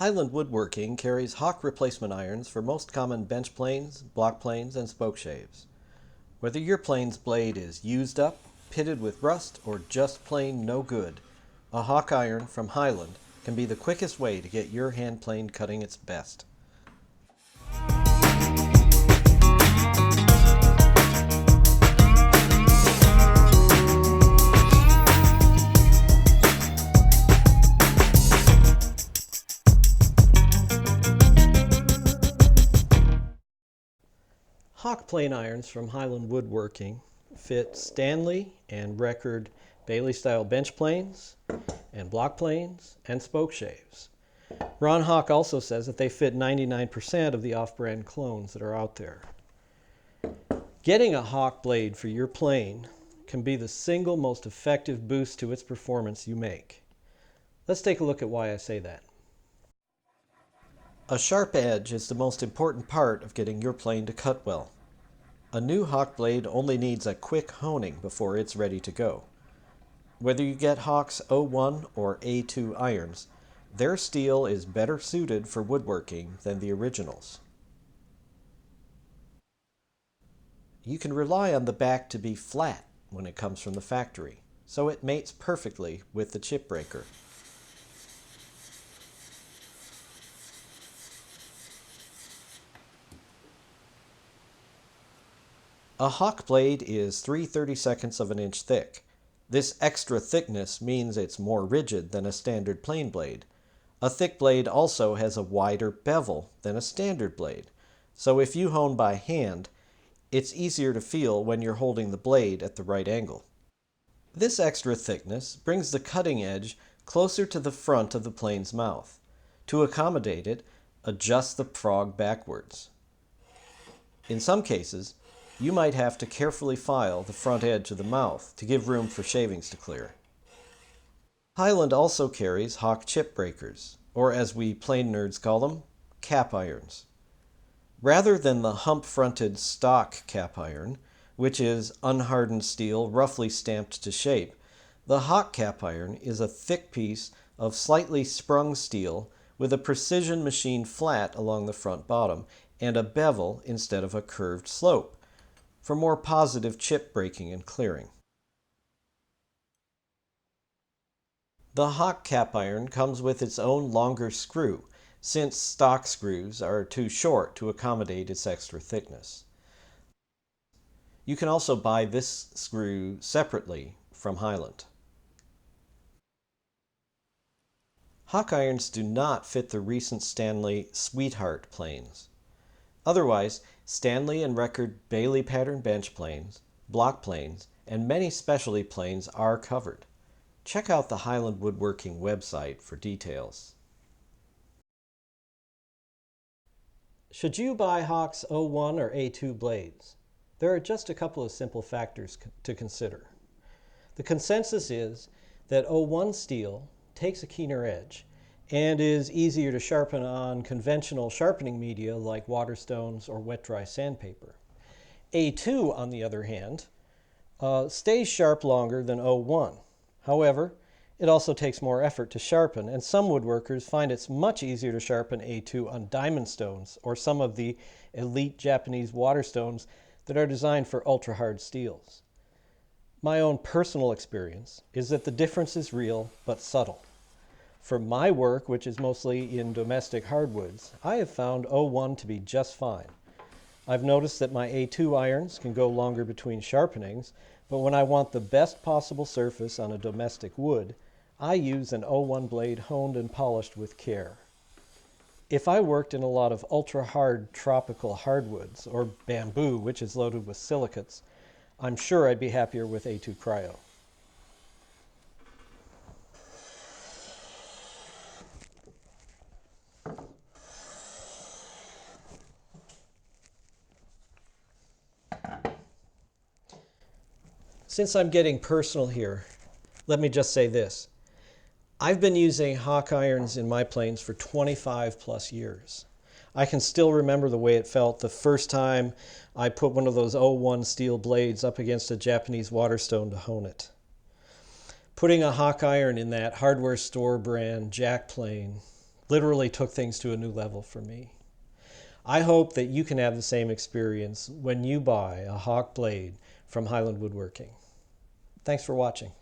Highland Woodworking carries Hock replacement irons for most common bench planes, block planes, and spoke shaves. Whether your plane's blade is used up, pitted with rust, or just plain no good, a Hock iron from Highland can be the quickest way to get your hand plane cutting its best. Hock Plane Irons from Highland Woodworking fit Stanley and Record Bailey-style bench planes and block planes and spoke shaves. Ron Hock also says that they fit 99% of the off-brand clones that are out there. Getting a Hock blade for your plane can be the single most effective boost to its performance you make. Let's take a look at why I say that. A sharp edge is the most important part of getting your plane to cut well. A new Hock blade only needs a quick honing before it's ready to go. Whether you get Hock's 01 or A2 irons, their steel is better suited for woodworking than the originals. You can rely on the back to be flat when it comes from the factory, so it mates perfectly with the chip breaker. A Hock blade is 3/32 of an inch thick. This extra thickness means it's more rigid than a standard plane blade. A thick blade also has a wider bevel than a standard blade, so if you hone by hand, it's easier to feel when you're holding the blade at the right angle. This extra thickness brings the cutting edge closer to the front of the plane's mouth. To accommodate it, adjust the frog backwards. In some cases, you might have to carefully file the front edge of the mouth to give room for shavings to clear. Highland also carries Hock chip breakers, or as we plane nerds call them, cap irons. Rather than the hump-fronted stock cap iron, which is unhardened steel roughly stamped to shape, the Hock cap iron is a thick piece of slightly sprung steel with a precision machined flat along the front bottom and a bevel instead of a curved slope, for more positive chip breaking and clearing. The Hock cap iron comes with its own longer screw, since stock screws are too short to accommodate its extra thickness. You can also buy this screw separately from Highland. Hock irons do not fit the recent Stanley Sweetheart planes. Otherwise, Stanley and Record Bailey pattern bench planes, block planes, and many specialty planes are covered. Check out the Highland Woodworking website for details. Should you buy Hock's 01 or A2 blades? There are just a couple of simple factors to consider. The consensus is that 01 steel takes a keener edge and is easier to sharpen on conventional sharpening media like waterstones or wet-dry sandpaper. A2, on the other hand, stays sharp longer than 01. However, it also takes more effort to sharpen, and some woodworkers find it's much easier to sharpen A2 on diamond stones or some of the elite Japanese waterstones that are designed for ultra-hard steels. My own personal experience is that the difference is real but subtle. For my work, which is mostly in domestic hardwoods, I have found 01 to be just fine. I've noticed that my A2 irons can go longer between sharpenings, but when I want the best possible surface on a domestic wood, I use an 01 blade honed and polished with care. If I worked in a lot of ultra-hard tropical hardwoods, or bamboo, which is loaded with silicates, I'm sure I'd be happier with A2 Cryo. Since I'm getting personal here, let me just say this. I've been using Hock irons in my planes for 25 plus years. I can still remember the way it felt the first time I put one of those 01 steel blades up against a Japanese waterstone to hone it. Putting a Hock iron in that hardware store brand jack plane literally took things to a new level for me. I hope that you can have the same experience when you buy a Hock blade from Highland Woodworking. Thanks for watching.